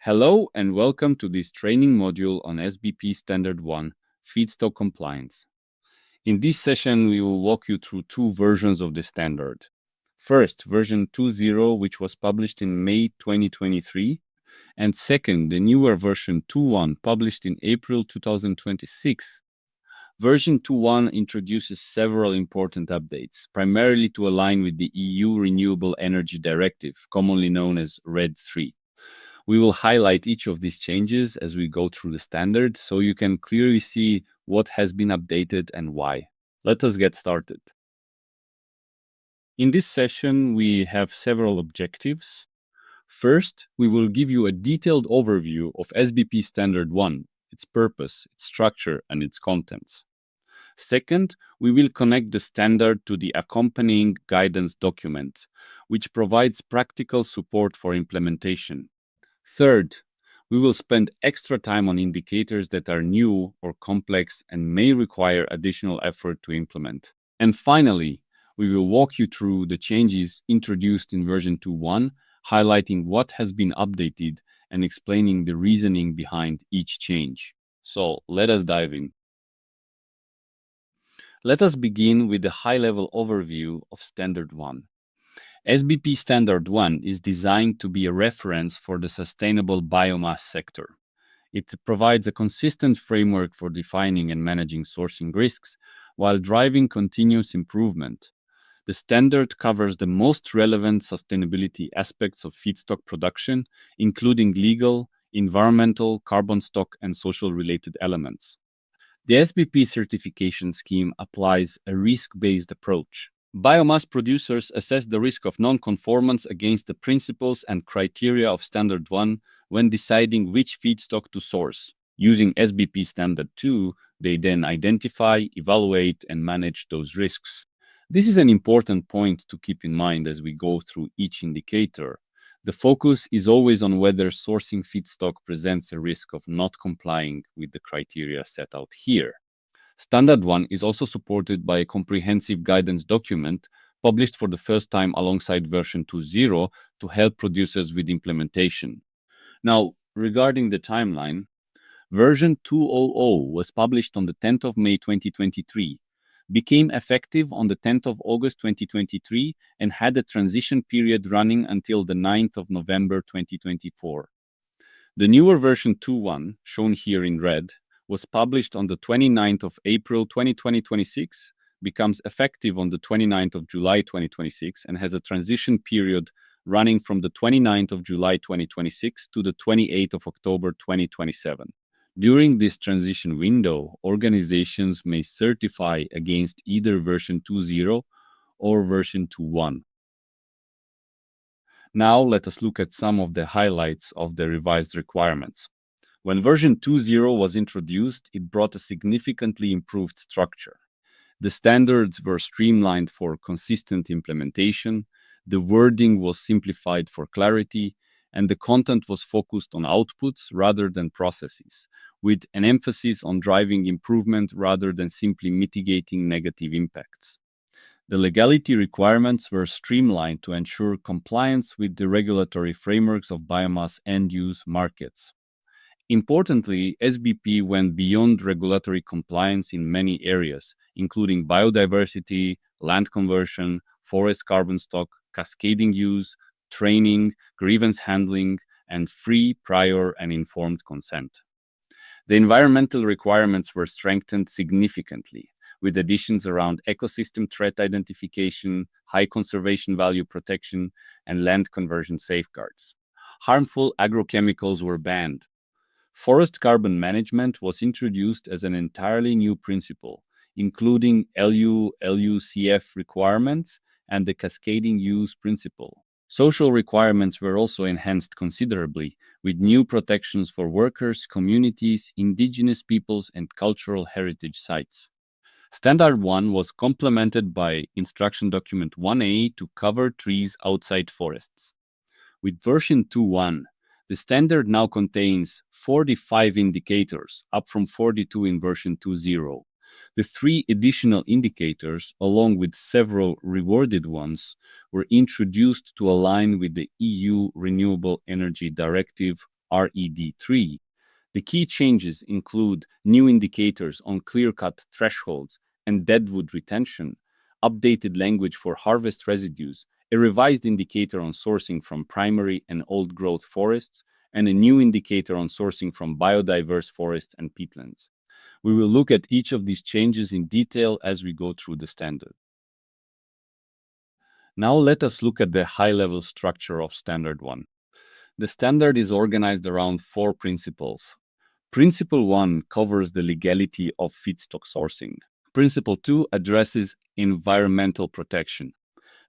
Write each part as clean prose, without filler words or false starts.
Hello and welcome to this training module on SBP Standard 1, Feedstock Compliance. In this session, we will walk you through two versions of the standard. First, version 2.0, which was published in May 2023, and second, the newer version 2.1, published in April 2026. Version 2.1 introduces several important updates, primarily to align with the EU Renewable Energy Directive, commonly known as RED III. We will highlight each of these changes as we go through the standard so you can clearly see what has been updated and why. Let us get started. In this session, we have several objectives. First, we will give you a detailed overview of SBP Standard 1, its purpose, its structure, and its contents. Second, we will connect the standard to the accompanying guidance document, which provides practical support for implementation. Third, we will spend extra time on indicators that are new or complex and may require additional effort to implement. And finally, we will walk you through the changes introduced in version 2.1, highlighting what has been updated and explaining the reasoning behind each change. So let us dive in. Let us begin with the high-level overview of Standard 1. SBP Standard 1 is designed to be a reference for the sustainable biomass sector. It provides a consistent framework for defining and managing sourcing risks while driving continuous improvement. The standard covers the most relevant sustainability aspects of feedstock production, including legal, environmental, carbon stock, and social-related elements. The SBP certification scheme applies a risk-based approach. Biomass producers assess the risk of non-conformance against the principles and criteria of Standard 1 when deciding which feedstock to source. Using SBP Standard 2, they then identify, evaluate, and manage those risks. This is an important point to keep in mind as we go through each indicator. The focus is always on whether sourcing feedstock presents a risk of not complying with the criteria set out here. Standard 1 is also supported by a comprehensive guidance document published for the first time alongside version 2.0 to help producers with implementation. Now, regarding the timeline, version 2.0 was published on the 10th of May 2023, became effective on the 10th of August 2023, and had a transition period running until the 9th of November 2024. The newer version 2.1, shown here in red, was published on the 29th of April 2026, becomes effective on the 29th of July 2026, and has a transition period running from the 29th of July 2026 to the 28th of October 2027. During this transition window, organizations may certify against either version 2.0 or version 2.1. Now let us look at some of the highlights of the revised requirements. When version 2.0 was introduced, it brought a significantly improved structure. The standards were streamlined for consistent implementation, the wording was simplified for clarity, and the content was focused on outputs rather than processes, with an emphasis on driving improvement rather than simply mitigating negative impacts. The legality requirements were streamlined to ensure compliance with the regulatory frameworks of biomass end-use markets. Importantly, SBP went beyond regulatory compliance in many areas, including biodiversity, land conversion, forest carbon stock, cascading use, training, grievance handling, and free, prior, and informed consent. The environmental requirements were strengthened significantly, with additions around ecosystem threat identification, high conservation value protection, and land conversion safeguards. Harmful agrochemicals were banned. Forest carbon management was introduced as an entirely new principle, including LULUCF requirements and the cascading use principle. Social requirements were also enhanced considerably, with new protections for workers, communities, indigenous peoples, and cultural heritage sites. Standard 1 was complemented by Instruction Document 1A to cover trees outside forests. With version 2.1, the standard now contains 45 indicators, up from 42 in version 2.0. The 3 additional indicators, along with several rewarded ones, were introduced to align with the EU Renewable Energy Directive RED3. The key changes include new indicators on clear-cut thresholds and deadwood retention, updated language for harvest residues, a revised indicator on sourcing from primary and old-growth forests, and a new indicator on sourcing from biodiverse forests and peatlands. We will look at each of these changes in detail as we go through the standard. Now let us look at the high-level structure of Standard 1. The standard is organized around 4 principles. Principle 1 covers the legality of feedstock sourcing. Principle 2 addresses environmental protection.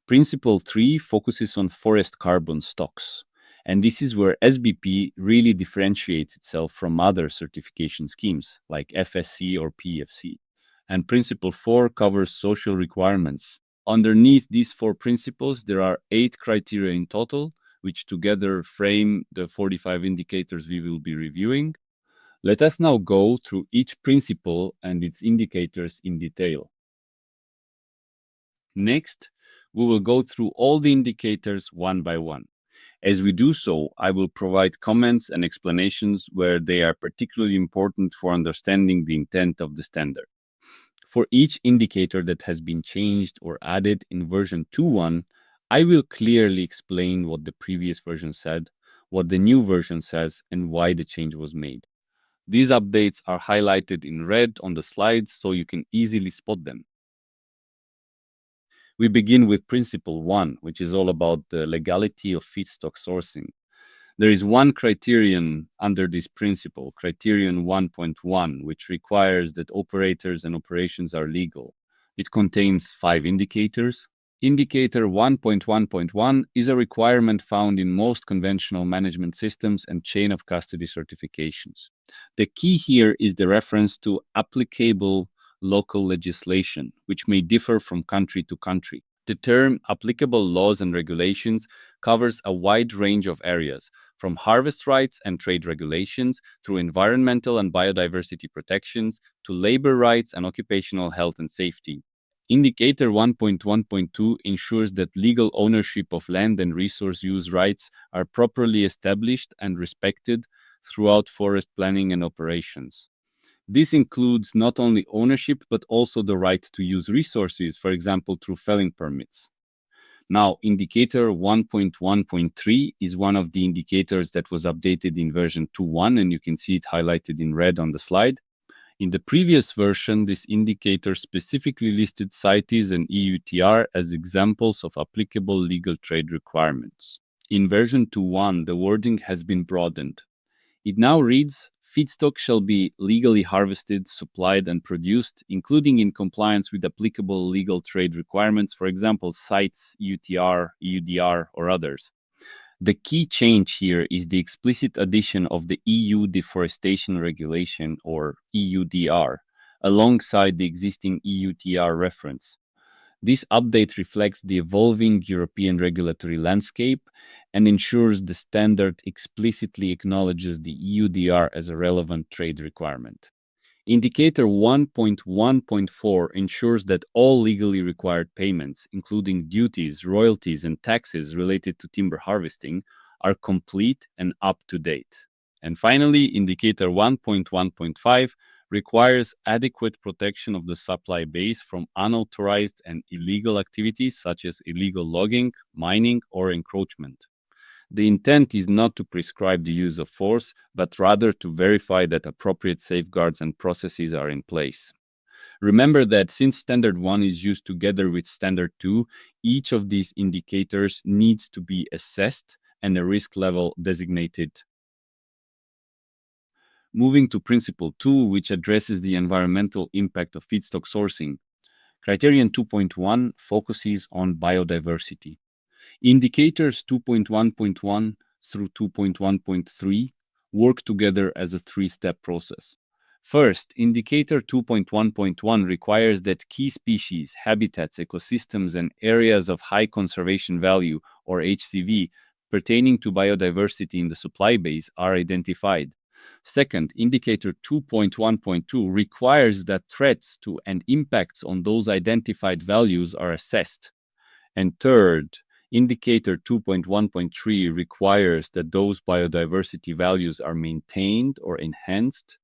Principle 3 focuses on forest carbon stocks. And this is where SBP really differentiates itself from other certification schemes like FSC or PEFC. And Principle 4 covers social requirements. Underneath these 4 principles, there are 8 criteria in total, which together frame the 45 indicators we will be reviewing. Let us now go through each principle and its indicators in detail. Next, we will go through all the indicators one by one. As we do so, I will provide comments and explanations where they are particularly important for understanding the intent of the standard. For each indicator that has been changed or added in version 2.1, I will clearly explain what the previous version said, what the new version says, and why the change was made. These updates are highlighted in red on the slides so you can easily spot them. We begin with Principle 1, which is all about the legality of feedstock sourcing. There is one criterion under this principle, Criterion 1.1, which requires that operators and operations are legal. It contains 5 indicators. Indicator 1.1.1 is a requirement found in most conventional management systems and chain of custody certifications. The key here is the reference to applicable local legislation, which may differ from country to country. The term applicable laws and regulations covers a wide range of areas, from harvest rights and trade regulations through environmental and biodiversity protections to labor rights and occupational health and safety. Indicator 1.1.2 ensures that legal ownership of land and resource use rights are properly established and respected throughout forest planning and operations. This includes not only ownership but also the right to use resources, for example, through felling permits. Now, indicator 1.1.3 is one of the indicators that was updated in version 2.1, and you can see it highlighted in red on the slide. In the previous version, this indicator specifically listed CITES and EUTR as examples of applicable legal trade requirements. In version 2.1, the wording has been broadened. It now reads, feedstock shall be legally harvested, supplied, and produced, including in compliance with applicable legal trade requirements, for example, CITES, EUTR, EUDR, or others. The key change here is the explicit addition of the EU Deforestation Regulation, or EUDR, alongside the existing EUTR reference. This update reflects the evolving European regulatory landscape and ensures the standard explicitly acknowledges the EUDR as a relevant trade requirement. Indicator 1.1.4 ensures that all legally required payments, including duties, royalties, and taxes related to timber harvesting, are complete and up to date. And finally, Indicator 1.1.5 requires adequate protection of the supply base from unauthorized and illegal activities such as illegal logging, mining, or encroachment. The intent is not to prescribe the use of force, but rather to verify that appropriate safeguards and processes are in place. Remember that since Standard 1 is used together with Standard 2, each of these indicators needs to be assessed and a risk level designated. Moving to Principle 2, which addresses the environmental impact of feedstock sourcing. Criterion 2.1 focuses on biodiversity. Indicators 2.1.1 through 2.1.3 work together as a 3-step process. First, Indicator 2.1.1 requires that key species, habitats, ecosystems, and areas of high conservation value, or HCV, pertaining to biodiversity in the supply base are identified. Second, Indicator 2.1.2 requires that threats to and impacts on those identified values are assessed. And third, Indicator 2.1.3 requires that those biodiversity values are maintained or enhanced.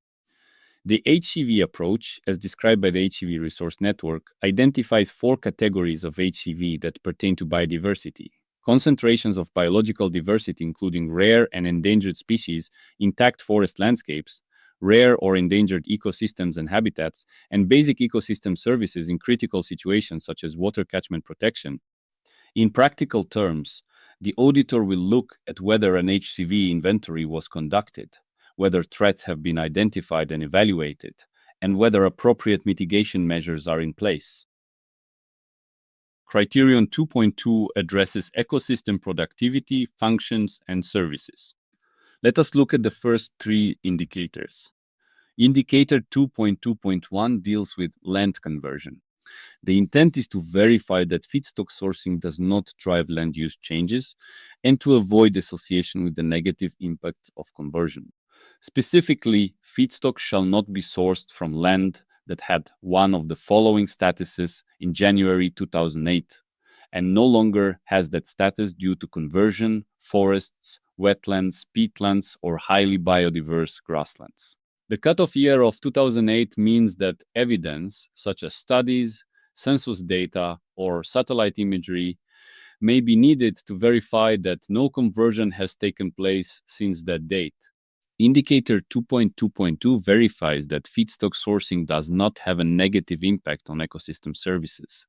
The HCV approach, as described by the HCV Resource Network, identifies 4 categories of HCV that pertain to biodiversity. Concentrations of biological diversity, including rare and endangered species, intact forest landscapes, rare or endangered ecosystems and habitats, and basic ecosystem services in critical situations such as water catchment protection. In practical terms, the auditor will look at whether an HCV inventory was conducted, whether threats have been identified and evaluated, and whether appropriate mitigation measures are in place. Criterion 2.2 addresses ecosystem productivity, functions, and services. Let us look at the first 3 indicators. Indicator 2.2.1 deals with land conversion. The intent is to verify that feedstock sourcing does not drive land use changes and to avoid association with the negative impacts of conversion. Specifically, feedstock shall not be sourced from land that had one of the following statuses in January 2008 and no longer has that status due to conversion, forests, wetlands, peatlands, or highly biodiverse grasslands. The cutoff year of 2008 means that evidence, such as studies, census data, or satellite imagery, may be needed to verify that no conversion has taken place since that date. Indicator 2.2.2 verifies that feedstock sourcing does not have a negative impact on ecosystem services.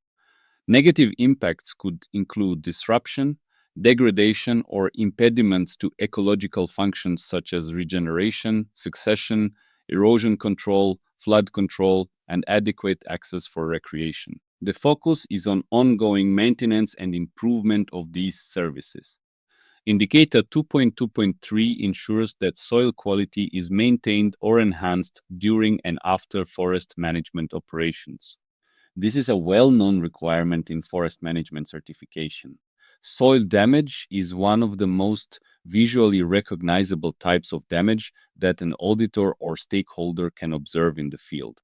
Negative impacts could include disruption, degradation, or impediments to ecological functions such as regeneration, succession, erosion control, flood control, and adequate access for recreation. The focus is on ongoing maintenance and improvement of these services. Indicator 2.2.3 ensures that soil quality is maintained or enhanced during and after forest management operations. This is a well-known requirement in forest management certification. Soil damage is one of the most visually recognizable types of damage that an auditor or stakeholder can observe in the field.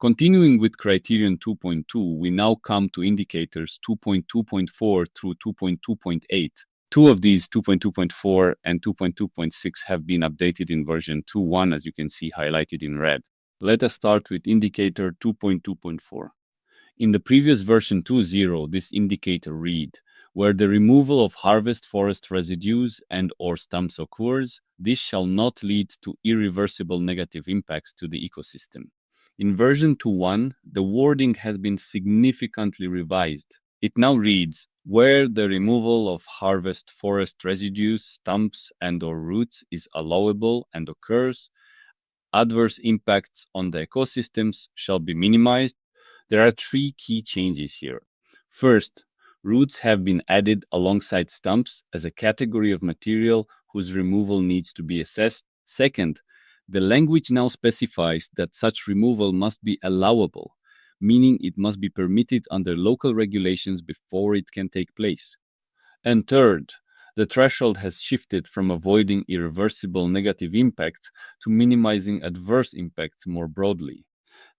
Continuing with criterion 2.2, we now come to indicators 2.2.4 through 2.2.8. 2 of these, 2.2.4 and 2.2.6, have been updated in version 2.1, as you can see highlighted in red. Let us start with indicator 2.2.4. In the previous version 2.0, this indicator read, where the removal of harvest forest residues and/or stumps occurs, this shall not lead to irreversible negative impacts to the ecosystem. In version 2.1, the wording has been significantly revised. It now reads, where the removal of harvest forest residues, stumps, and/or roots is allowable and occurs, adverse impacts on the ecosystems shall be minimized. There are 3 key changes here. First, roots have been added alongside stumps as a category of material whose removal needs to be assessed. Second, the language now specifies that such removal must be allowable, meaning it must be permitted under local regulations before it can take place. And third, the threshold has shifted from avoiding irreversible negative impacts to minimizing adverse impacts more broadly.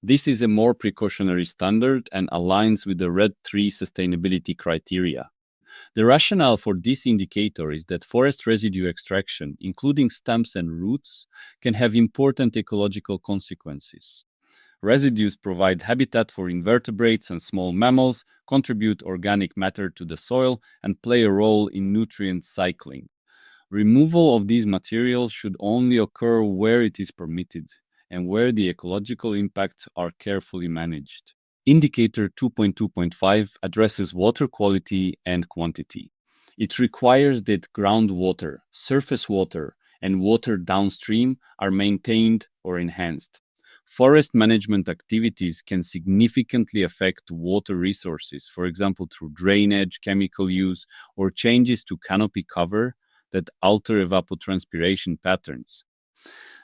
This is a more precautionary standard and aligns with the RED 3 sustainability criteria. The rationale for this indicator is that forest residue extraction, including stumps and roots, can have important ecological consequences. Residues provide habitat for invertebrates and small mammals, contribute organic matter to the soil, and play a role in nutrient cycling. Removal of these materials should only occur where it is permitted and where the ecological impacts are carefully managed. Indicator 2.2.5 addresses water quality and quantity. It requires that groundwater, surface water, and water downstream are maintained or enhanced. Forest management activities can significantly affect water resources, for example, through drainage, chemical use, or changes to canopy cover that alter evapotranspiration patterns.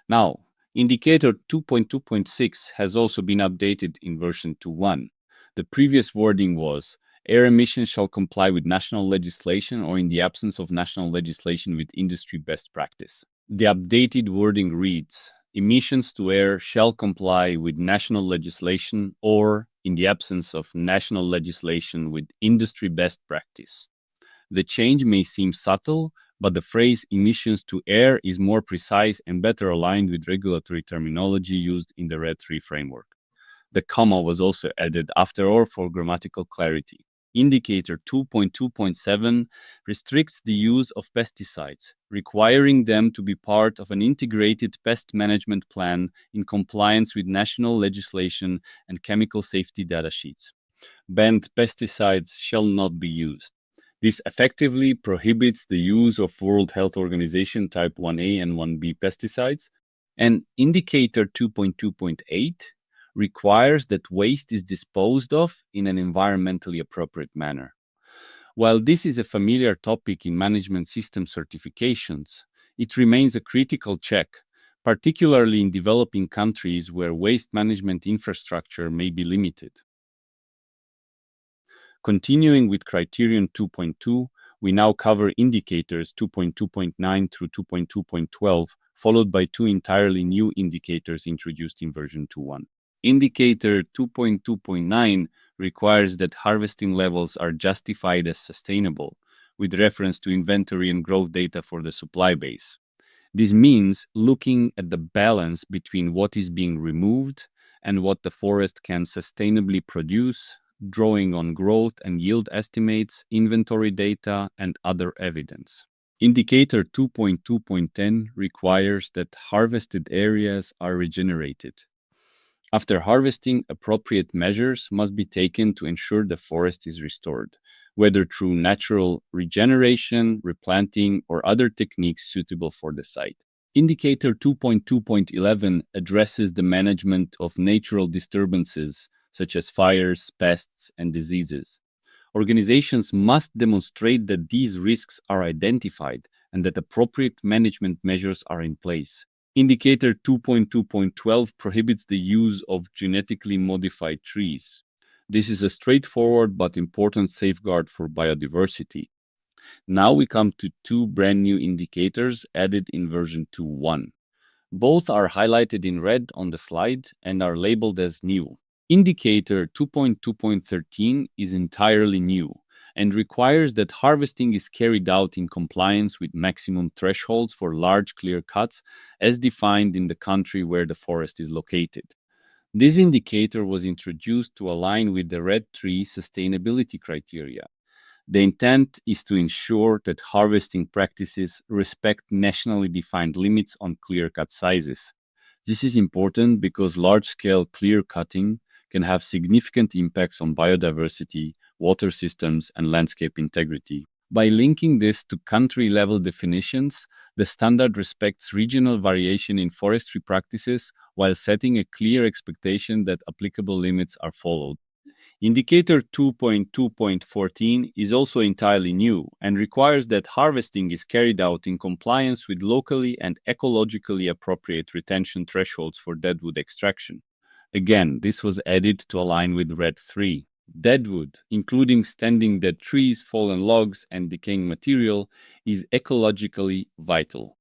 Now, indicator 2.2.6 has also been updated in version 2.1. The previous wording was, air emissions shall comply with national legislation or in the absence of national legislation with industry best practice. The updated wording reads, emissions to air shall comply with national legislation or in the absence of national legislation with industry best practice. The change may seem subtle, but the phrase emissions to air is more precise and better aligned with regulatory terminology used in the RED III framework. The comma was also added after all for grammatical clarity. Indicator 2.2.7 restricts the use of pesticides, requiring them to be part of an integrated pest management plan in compliance with national legislation and chemical safety data sheets. Banned pesticides shall not be used. This effectively prohibits the use of World Health Organization type 1A and 1B pesticides. And indicator 2.2.8 requires that waste is disposed of in an environmentally appropriate manner. While this is a familiar topic in management system certifications, it remains a critical check, particularly in developing countries where waste management infrastructure may be limited. Continuing with criterion 2.2, we now cover indicators 2.2.9 through 2.2.12, followed by two entirely new indicators introduced in version 2.1. Indicator 2.2.9 requires that harvesting levels are justified as sustainable, with reference to inventory and growth data for the supply base. This means looking at the balance between what is being removed and what the forest can sustainably produce, drawing on growth and yield estimates, inventory data, and other evidence. Indicator 2.2.10 requires that harvested areas are regenerated. After harvesting, appropriate measures must be taken to ensure the forest is restored, whether through natural regeneration, replanting, or other techniques suitable for the site. Indicator 2.2.11 addresses the management of natural disturbances such as fires, pests, and diseases. Organizations must demonstrate that these risks are identified and that appropriate management measures are in place. Indicator 2.2.12 prohibits the use of genetically modified trees. This is a straightforward but important safeguard for biodiversity. Now we come to two brand new indicators added in version 2.1. Both are highlighted in red on the slide and are labeled as new. Indicator 2.2.13 is entirely new and requires that harvesting is carried out in compliance with maximum thresholds for large clear cuts as defined in the country where the forest is located. This indicator was introduced to align with the RED III sustainability criteria. The intent is to ensure that harvesting practices respect nationally defined limits on clear cut sizes. This is important because large-scale clear cutting can have significant impacts on biodiversity, water systems, and landscape integrity. By linking this to country-level definitions, the standard respects regional variation in forestry practices while setting a clear expectation that applicable limits are followed. Indicator 2.2.14 is also entirely new and requires that harvesting is carried out in compliance with locally and ecologically appropriate retention thresholds for deadwood extraction. Again, this was added to align with RED III. Deadwood, including standing dead trees, fallen logs, and decaying material, is ecologically vital.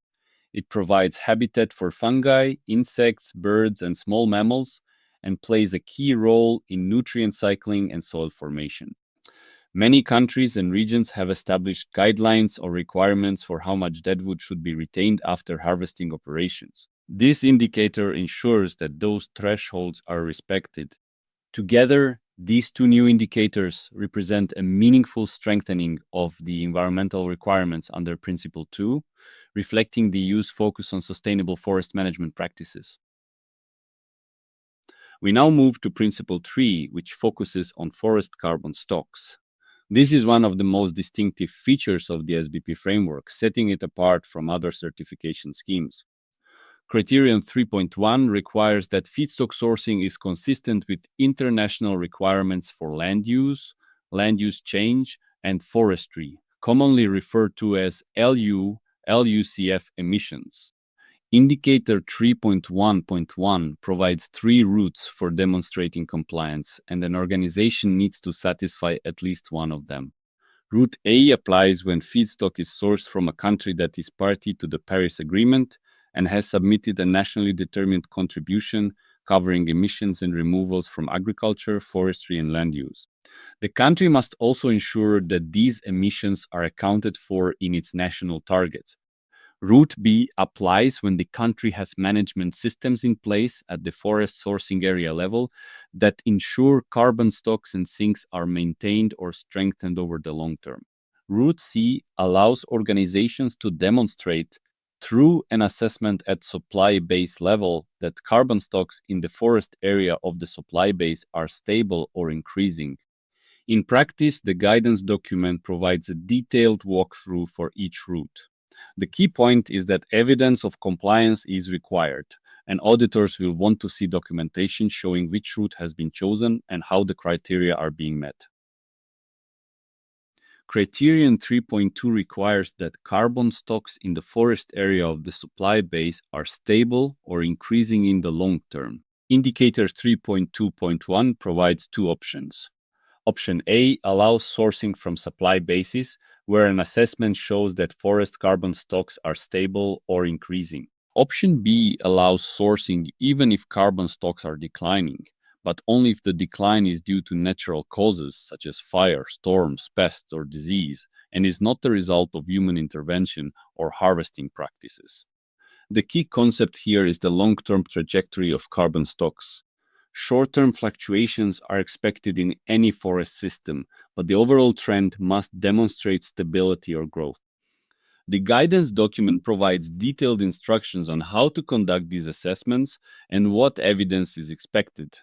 It provides habitat for fungi, insects, birds, and small mammals, and plays a key role in nutrient cycling and soil formation. Many countries and regions have established guidelines or requirements for how much deadwood should be retained after harvesting operations. This indicator ensures that those thresholds are respected. Together, these two new indicators represent a meaningful strengthening of the environmental requirements under Principle 2, reflecting the EU's focus on sustainable forest management practices. We now move to Principle 3, which focuses on forest carbon stocks. This is one of the most distinctive features of the SBP framework, setting it apart from other certification schemes. Criterion 3.1 requires that feedstock sourcing is consistent with international requirements for land use change, and forestry, commonly referred to as LUCF emissions. Indicator 3.1.1 provides three routes for demonstrating compliance, and an organization needs to satisfy at least one of them. Route A applies when feedstock is sourced from a country that is party to the Paris Agreement and has submitted a nationally determined contribution covering emissions and removals from agriculture, forestry, and land use. The country must also ensure that these emissions are accounted for in its national targets. Route B applies when the country has management systems in place at the forest sourcing area level that ensure carbon stocks and sinks are maintained or strengthened over the long term. Route C allows organizations to demonstrate through an assessment at supply base level that carbon stocks in the forest area of the supply base are stable or increasing. In practice, the guidance document provides a detailed walkthrough for each route. The key point is that evidence of compliance is required, and auditors will want to see documentation showing which route has been chosen and how the criteria are being met. Criterion 3.2 requires that carbon stocks in the forest area of the supply base are stable or increasing in the long term. Indicator 3.2.1 provides two options. Option A allows sourcing from supply bases, where an assessment shows that forest carbon stocks are stable or increasing. Option B allows sourcing even if carbon stocks are declining, but only if the decline is due to natural causes such as fire, storms, pests, or disease, and is not the result of human intervention or harvesting practices. The key concept here is the long-term trajectory of carbon stocks. Short-term fluctuations are expected in any forest system, but the overall trend must demonstrate stability or growth. The guidance document provides detailed instructions on how to conduct these assessments and what evidence is expected.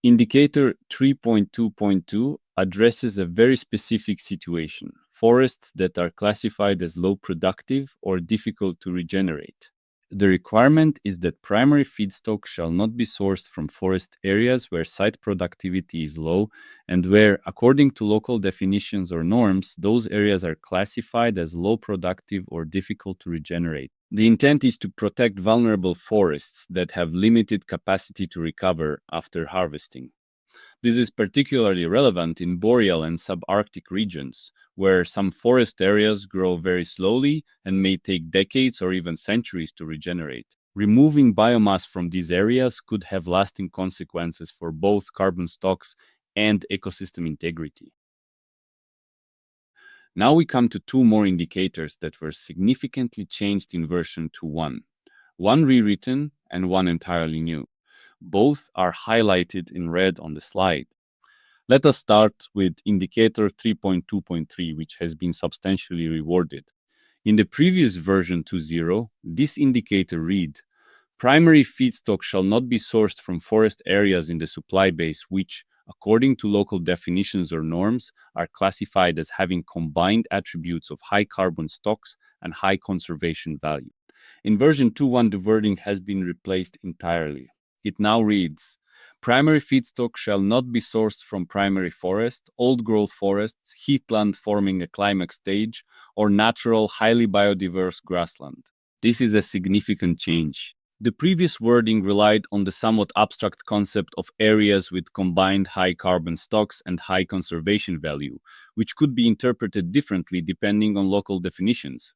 Indicator 3.2.2 addresses a very specific situation: forests that are classified as low productive or difficult to regenerate. The requirement is that primary feedstock shall not be sourced from forest areas where site productivity is low and where, according to local definitions or norms, those areas are classified as low productive or difficult to regenerate. The intent is to protect vulnerable forests that have limited capacity to recover after harvesting. This is particularly relevant in boreal and subarctic regions, where some forest areas grow very slowly and may take decades or even centuries to regenerate. Removing biomass from these areas could have lasting consequences for both carbon stocks and ecosystem integrity. Now we come to two more indicators that were significantly changed in version 2.1, one rewritten and one entirely new. Both are highlighted in red on the slide. Let us start with indicator 3.2.3, which has been substantially rewarded. In the previous version 2.0, this indicator read, primary feedstock shall not be sourced from forest areas in the supply base which, according to local definitions or norms, are classified as having combined attributes of high carbon stocks and high conservation value. In version 2.1, the wording has been replaced entirely. It now reads, primary feedstock shall not be sourced from primary forest, old-growth forests, heathland forming a climax stage, or natural, highly biodiverse grassland. This is a significant change. The previous wording relied on the somewhat abstract concept of areas with combined high carbon stocks and high conservation value, which could be interpreted differently depending on local definitions.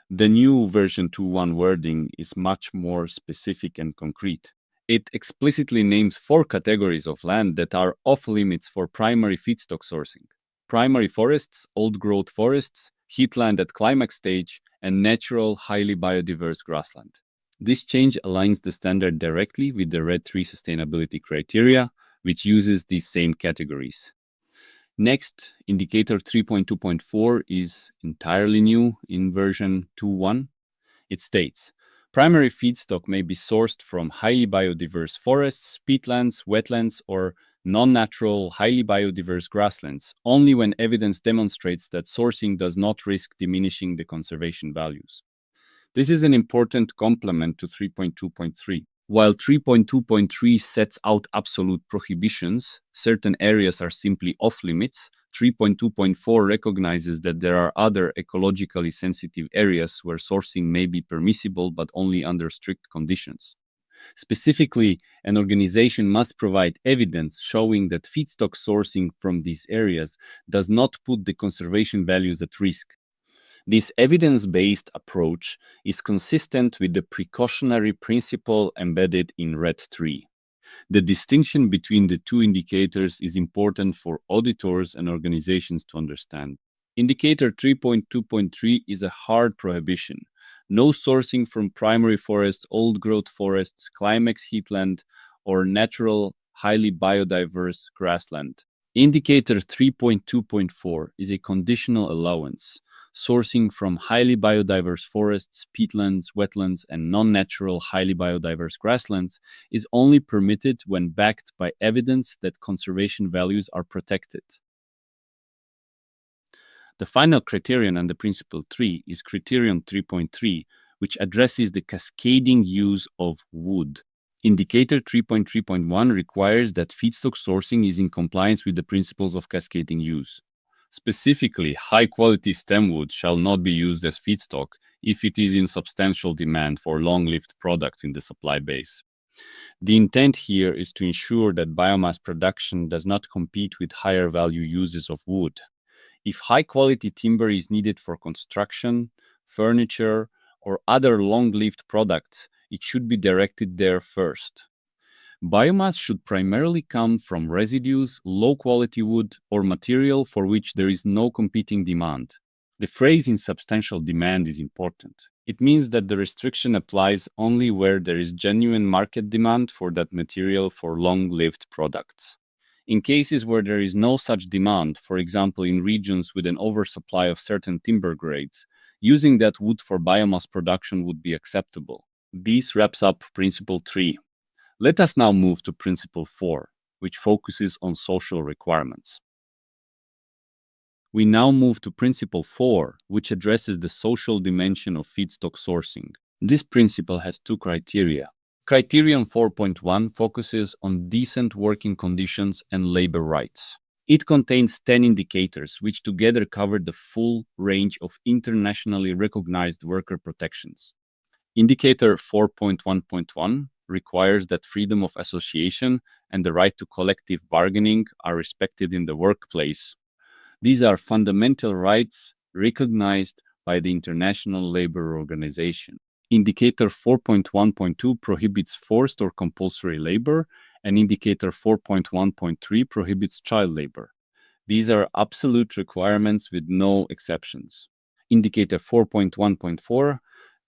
The new version 2.1 wording is much more specific and concrete. It explicitly names 4 categories of land that are off limits for primary feedstock sourcing: primary forests, old-growth forests, heathland at climax stage, and natural, highly biodiverse grassland. This change aligns the standard directly with the RED III sustainability criteria, which uses these same categories. Next, indicator 3.2.4 is entirely new in version 2.1. It states, primary feedstock may be sourced from highly biodiverse forests, peatlands, wetlands, or non-natural, highly biodiverse grasslands, only when evidence demonstrates that sourcing does not risk diminishing the conservation values. This is an important complement to 3.2.3. While 3.2.3 sets out absolute prohibitions, certain areas are simply off limits, 3.2.4 recognizes that there are other ecologically sensitive areas where sourcing may be permissible but only under strict conditions. Specifically, an organization must provide evidence showing that feedstock sourcing from these areas does not put the conservation values at risk. This evidence-based approach is consistent with the precautionary principle embedded in RED 3. The distinction between the two indicators is important for auditors and organizations to understand. Indicator 3.2.3 is a hard prohibition. No sourcing from primary forests, old-growth forests, climax heathland, or natural, highly biodiverse grassland. Indicator 3.2.4 is a conditional allowance. Sourcing from highly biodiverse forests, peatlands, wetlands, and non-natural, highly biodiverse grasslands is only permitted when backed by evidence that conservation values are protected. The final criterion under Principle 3 is Criterion 3.3, which addresses the cascading use of wood. Indicator 3.3.1 requires that feedstock sourcing is in compliance with the principles of cascading use. Specifically, high-quality stem wood shall not be used as feedstock if it is in substantial demand for long-lived products in the supply base. The intent here is to ensure that biomass production does not compete with higher value uses of wood. If high-quality timber is needed for construction, furniture, or other long-lived products, it should be directed there first. Biomass should primarily come from residues, low-quality wood, or material for which there is no competing demand. The phrase "in substantial demand" is important. It means that the restriction applies only where there is genuine market demand for that material for long-lived products. In cases where there is no such demand, for example in regions with an oversupply of certain timber grades, using that wood for biomass production would be acceptable. This wraps up Principle 3. Let us now move to Principle 4, which focuses on social requirements. We now move to Principle 4, which addresses the social dimension of feedstock sourcing. This principle has two criteria. Criterion 4.1 focuses on decent working conditions and labor rights. It contains 10 indicators, which together cover the full range of internationally recognized worker protections. Indicator 4.1.1 requires that freedom of association and the right to collective bargaining are respected in the workplace. These are fundamental rights recognized by the International Labour Organization. Indicator 4.1.2 prohibits forced or compulsory labor, and Indicator 4.1.3 prohibits child labor. These are absolute requirements with no exceptions. Indicator 4.1.4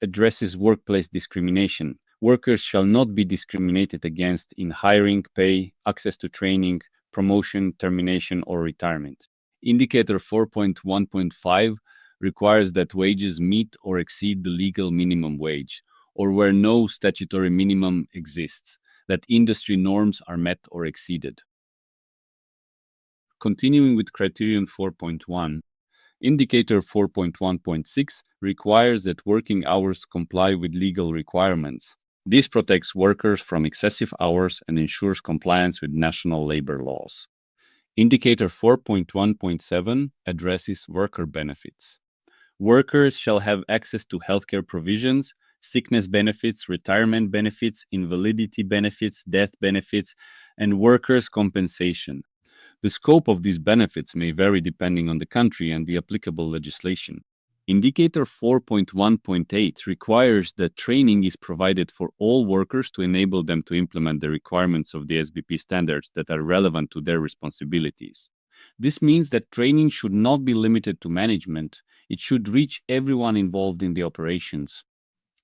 addresses workplace discrimination. Workers shall not be discriminated against in hiring, pay, access to training, promotion, termination, or retirement. Indicator 4.1.5 requires that wages meet or exceed the legal minimum wage, or where no statutory minimum exists, that industry norms are met or exceeded. Continuing with Criterion 4.1, Indicator 4.1.6 requires that working hours comply with legal requirements. This protects workers from excessive hours and ensures compliance with national labor laws. Indicator 4.1.7 addresses worker benefits. Workers shall have access to healthcare provisions, sickness benefits, retirement benefits, invalidity benefits, death benefits, and workers' compensation. The scope of these benefits may vary depending on the country and the applicable legislation. Indicator 4.1.8 requires that training is provided for all workers to enable them to implement the requirements of the SBP standards that are relevant to their responsibilities. This means that training should not be limited to management. It should reach everyone involved in the operations.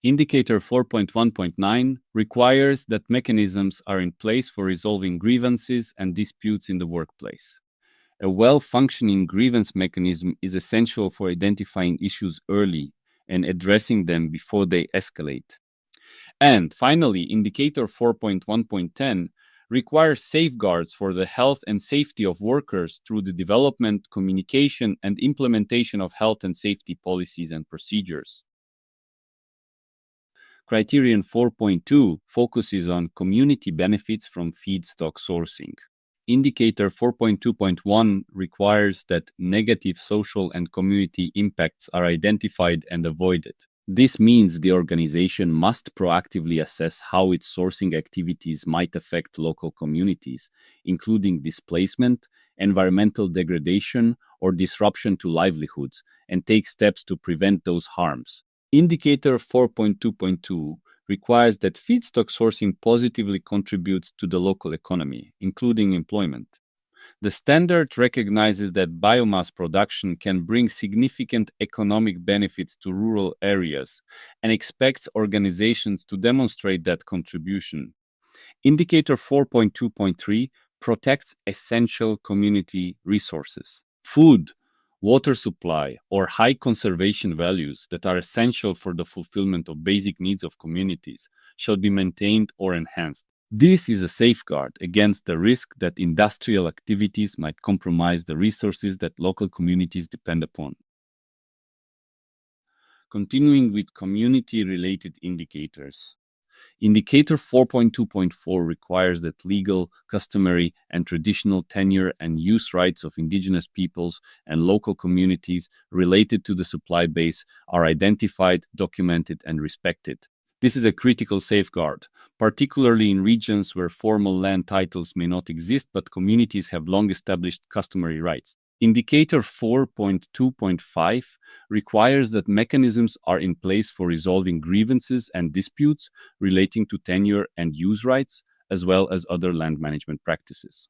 Indicator 4.1.9 requires that mechanisms are in place for resolving grievances and disputes in the workplace. A well-functioning grievance mechanism is essential for identifying issues early and addressing them before they escalate. And finally, Indicator 4.1.10 requires safeguards for the health and safety of workers through the development, communication, and implementation of health and safety policies and procedures. Criterion 4.2 focuses on community benefits from feedstock sourcing. Indicator 4.2.1 requires that negative social and community impacts are identified and avoided. This means the organization must proactively assess how its sourcing activities might affect local communities, including displacement, environmental degradation, or disruption to livelihoods, and take steps to prevent those harms. Indicator 4.2.2 requires that feedstock sourcing positively contributes to the local economy, including employment. The standard recognizes that biomass production can bring significant economic benefits to rural areas and expects organizations to demonstrate that contribution. Indicator 4.2.3 protects essential community resources. Food, water supply, or high conservation values that are essential for the fulfillment of basic needs of communities shall be maintained or enhanced. This is a safeguard against the risk that industrial activities might compromise the resources that local communities depend upon. Continuing with community-related indicators. Indicator 4.2.4 requires that legal, customary, and traditional tenure and use rights of indigenous peoples and local communities related to the supply base are identified, documented, and respected. This is a critical safeguard, particularly in regions where formal land titles may not exist but communities have long established customary rights. Indicator 4.2.5 requires that mechanisms are in place for resolving grievances and disputes relating to tenure and use rights, as well as other land management practices.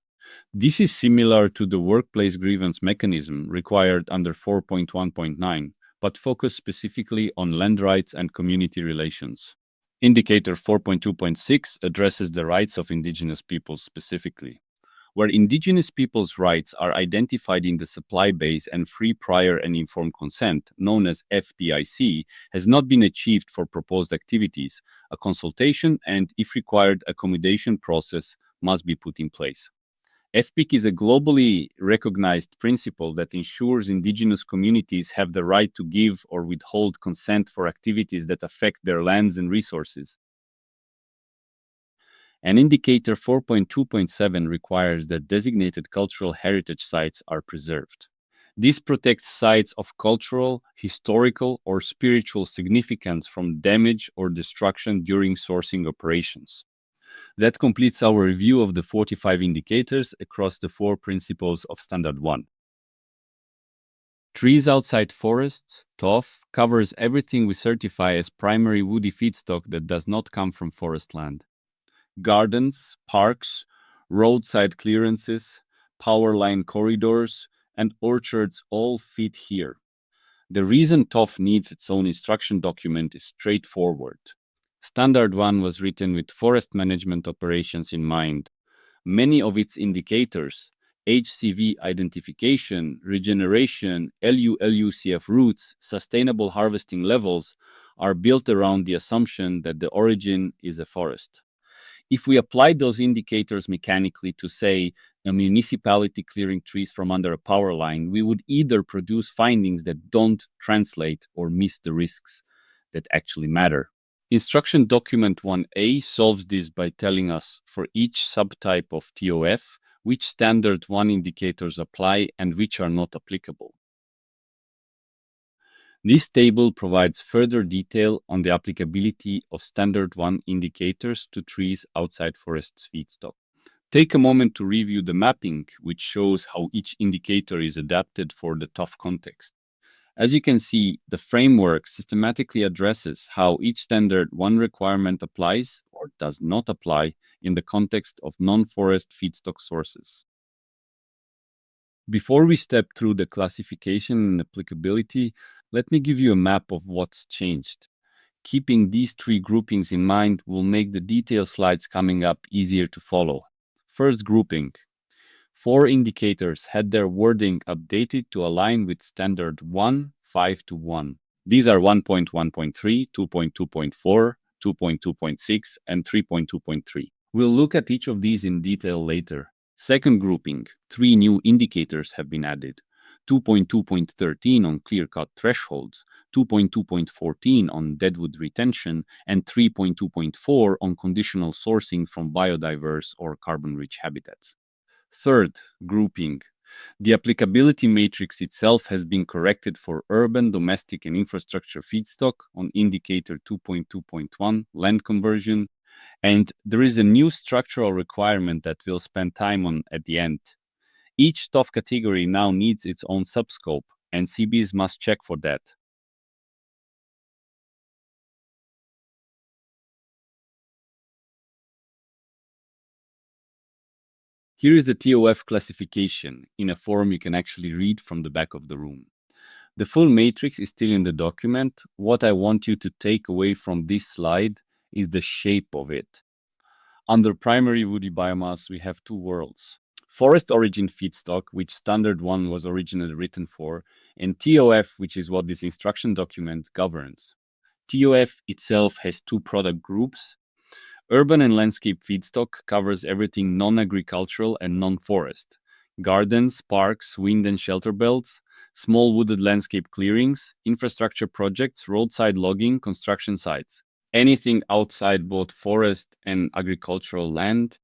This is similar to the workplace grievance mechanism required under 4.1.9, but focused specifically on land rights and community relations. Indicator 4.2.6 addresses the rights of indigenous peoples specifically. Where indigenous peoples' rights are identified in the supply base and free, prior, and informed consent, known as FPIC, has not been achieved for proposed activities, a consultation and, if required, accommodation process must be put in place. FPIC is a globally recognized principle that ensures indigenous communities have the right to give or withhold consent for activities that affect their lands and resources. And Indicator 4.2.7 requires that designated cultural heritage sites are preserved. This protects sites of cultural, historical, or spiritual significance from damage or destruction during sourcing operations. That completes our review of the 45 indicators across the 4 principles of Standard 1. Trees outside forests, TOF, covers everything we certify as primary woody feedstock that does not come from forest land. Gardens, parks, roadside clearances, power line corridors, and orchards all fit here. The reason TOF needs its own instruction document is straightforward. Standard 1 was written with forest management operations in mind. Many of its indicators, HCV identification, regeneration, LULUCF routes, sustainable harvesting levels, are built around the assumption that the origin is a forest. If we applied those indicators mechanically to, say, a municipality clearing trees from under a power line, we would either produce findings that don't translate or miss the risks that actually matter. Instruction document 1A solves this by telling us, for each subtype of TOF, which standard 1 indicators apply and which are not applicable. This table provides further detail on the applicability of standard 1 indicators to trees outside forests feedstock. Take a moment to review the mapping, which shows how each indicator is adapted for the TOF context. As you can see, the framework systematically addresses how each standard 1 requirement applies or does not apply in the context of non-forest feedstock sources. Before we step through the classification and applicability, let me give you a map of what's changed. Keeping these 3 groupings in mind will make the detailed slides coming up easier to follow. First grouping. 4 indicators had their wording updated to align with Standard 1, 5.1. These are 1.1.3, 2.2.4, 2.2.6, and 3.2.3. We'll look at each of these in detail later. Second grouping, 3 new indicators have been added. 2.2.13 on clear-cut thresholds, 2.2.14 on deadwood retention, and 3.2.4 on conditional sourcing from biodiverse or carbon-rich habitats. Third grouping, The applicability matrix itself has been corrected for urban, domestic, and infrastructure feedstock on indicator 2.2.1 land conversion, and there is a new structural requirement that we'll spend time on at the end. Each TOF category now needs its own subscope, and CBs must check for that. Here is the TOF classification in a form you can actually read from the back of the room. The full matrix is still in the document. What I want you to take away from this slide is the shape of it. Under primary woody biomass, we have two worlds. Forest origin feedstock, which Standard 1 was originally written for, and TOF, which is what this instruction document governs. TOF itself has two product groups. Urban and landscape feedstock covers everything non-agricultural and non-forest. Gardens, parks, wind and shelter belts, small wooded landscape clearings, infrastructure projects, roadside logging, construction sites. Anything outside both forest and agricultural land.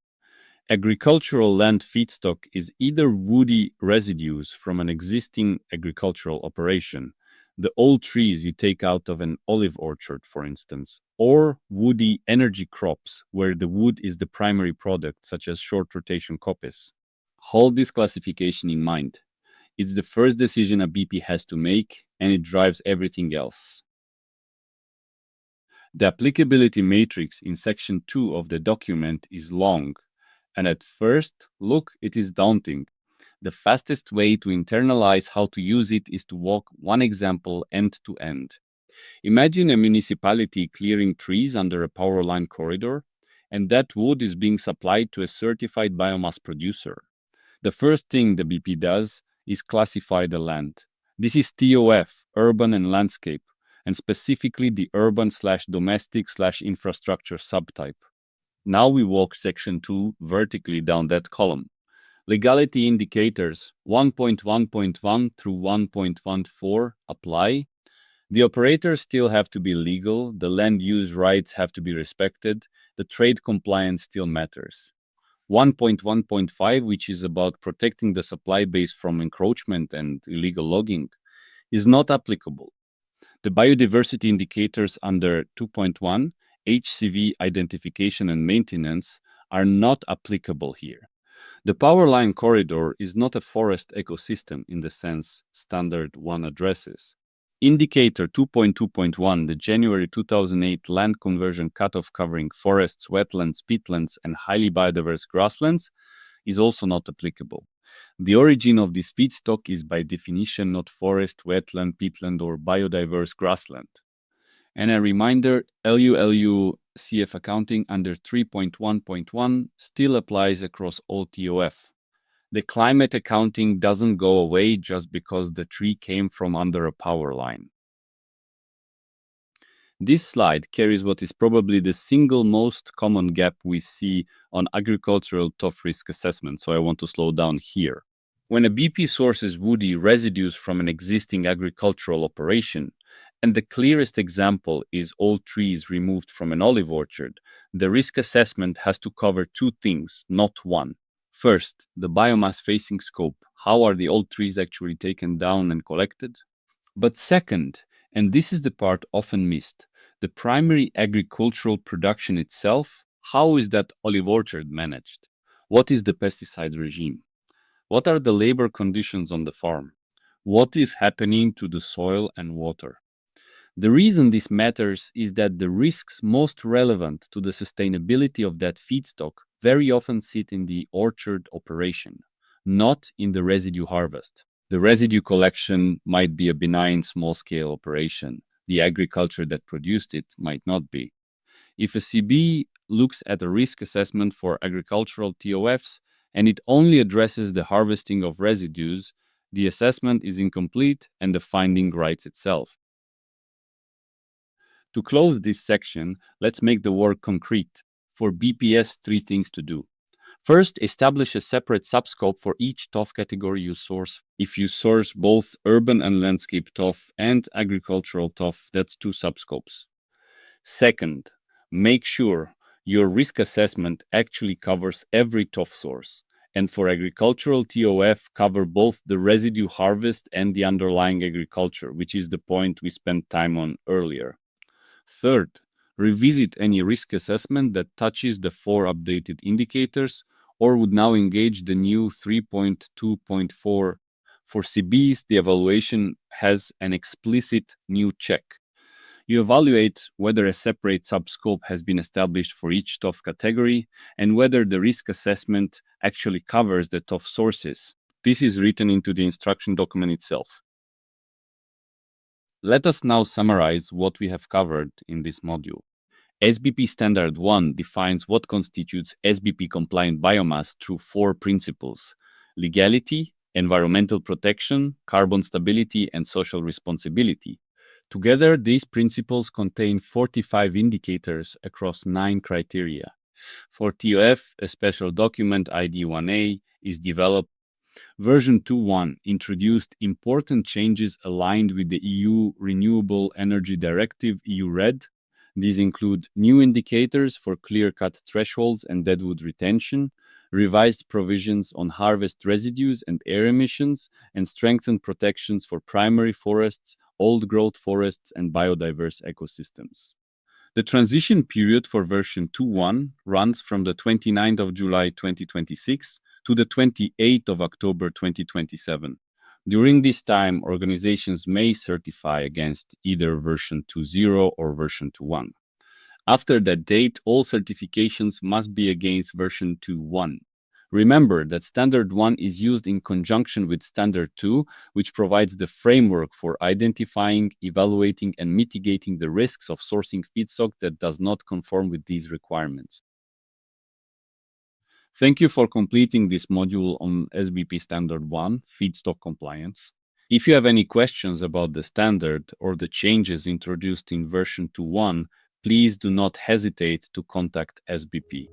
Agricultural land feedstock is either woody residues from an existing agricultural operation, the old trees you take out of an olive orchard, for instance, or woody energy crops where the wood is the primary product, such as short rotation coppice. Hold this classification in mind. It's the first decision a BP has to make, and it drives everything else. The applicability matrix in section 2 of the document is long, and at first look, it is daunting. The fastest way to internalize how to use it is to walk one example end to end. Imagine a municipality clearing trees under a power line corridor, and that wood is being supplied to a certified biomass producer. The first thing the BP does is classify the land. This is TOF, urban and landscape, and specifically the urban/domestic/infrastructure subtype. Now we walk section 2 vertically down that column. Legality indicators 1.1.1 through 1.14 apply. The operators still have to be legal, the land use rights have to be respected, the trade compliance still matters. 1.1.5, which is about protecting the supply base from encroachment and illegal logging, is not applicable. The biodiversity indicators under 2.1, HCV identification and maintenance, are not applicable here. The power line corridor is not a forest ecosystem in the sense Standard 1 addresses. Indicator 2.2.1, the January 2008 land conversion cutoff covering forests, wetlands, peatlands, and highly biodiverse grasslands, is also not applicable. The origin of this feedstock is by definition not forest, wetland, peatland, or biodiverse grassland. And a reminder, LU CF accounting under 3.1.1 still applies across all TOF. The climate accounting doesn't go away just because the tree came from under a power line. This slide carries what is probably the single most common gap we see on agricultural TOF risk assessment, so I want to slow down here. When a BP sources woody residues from an existing agricultural operation, and the clearest example is old trees removed from an olive orchard, the risk assessment has to cover two things, not one. First, the biomass facing scope. How are the old trees actually taken down and collected? But second, and this is the part often missed, the primary agricultural production itself. How is that olive orchard managed? What is the pesticide regime? What are the labor conditions on the farm? What is happening to the soil and water? The reason this matters is that the risks most relevant to the sustainability of that feedstock very often sit in the orchard operation, not in the residue harvest. The residue collection might be a benign small-scale operation. The agriculture that produced it might not be. If a CB looks at a risk assessment for agricultural TOFs and it only addresses the harvesting of residues, the assessment is incomplete and the finding writes itself. To close this section, let's make the work concrete. For BPS, three things to do. First, establish a separate subscope for each TOF category you source. If you source both urban and landscape TOF and agricultural TOF, that's two subscopes. Second, make sure your risk assessment actually covers every TOF source. and for agricultural TOF cover both the residue harvest and the underlying agriculture, which is the point we spent time on earlier. Third, revisit any risk assessment that touches the four updated indicators or would now engage the new 3.2.4. For CBs, the evaluation has an explicit new check. You evaluate whether a separate subscope has been established for each TOF category and whether the risk assessment actually covers the TOF sources. This is written into the instruction document itself. Let us now summarize what we have covered in this module. SBP Standard 1 defines what constitutes SBP-compliant biomass through four principles: legality, environmental protection, carbon stability, and social responsibility. Together, these principles contain 45 indicators across 9 criteria. For TOF, a special document ID 1A is developed. Version 2.1 introduced important changes aligned with the EU Renewable Energy Directive (EU RED). These include new indicators for clear-cut thresholds and deadwood retention, revised provisions on harvest residues and air emissions, and strengthened protections for primary forests, old-growth forests, and biodiverse ecosystems. The transition period for version 2.1 runs from the 29th of July 2026 to the 28th of October 2027. During this time, organizations may certify against either version 2.0 or version 2.1. After that date, all certifications must be against version 2.1. Remember that Standard 1 is used in conjunction with Standard 2, which provides the framework for identifying, evaluating, and mitigating the risks of sourcing feedstock that does not conform with these requirements. Thank you for completing this module on SBP Standard 1, feedstock compliance. If you have any questions about the standard or the changes introduced in version 2.1, please do not hesitate to contact SBP.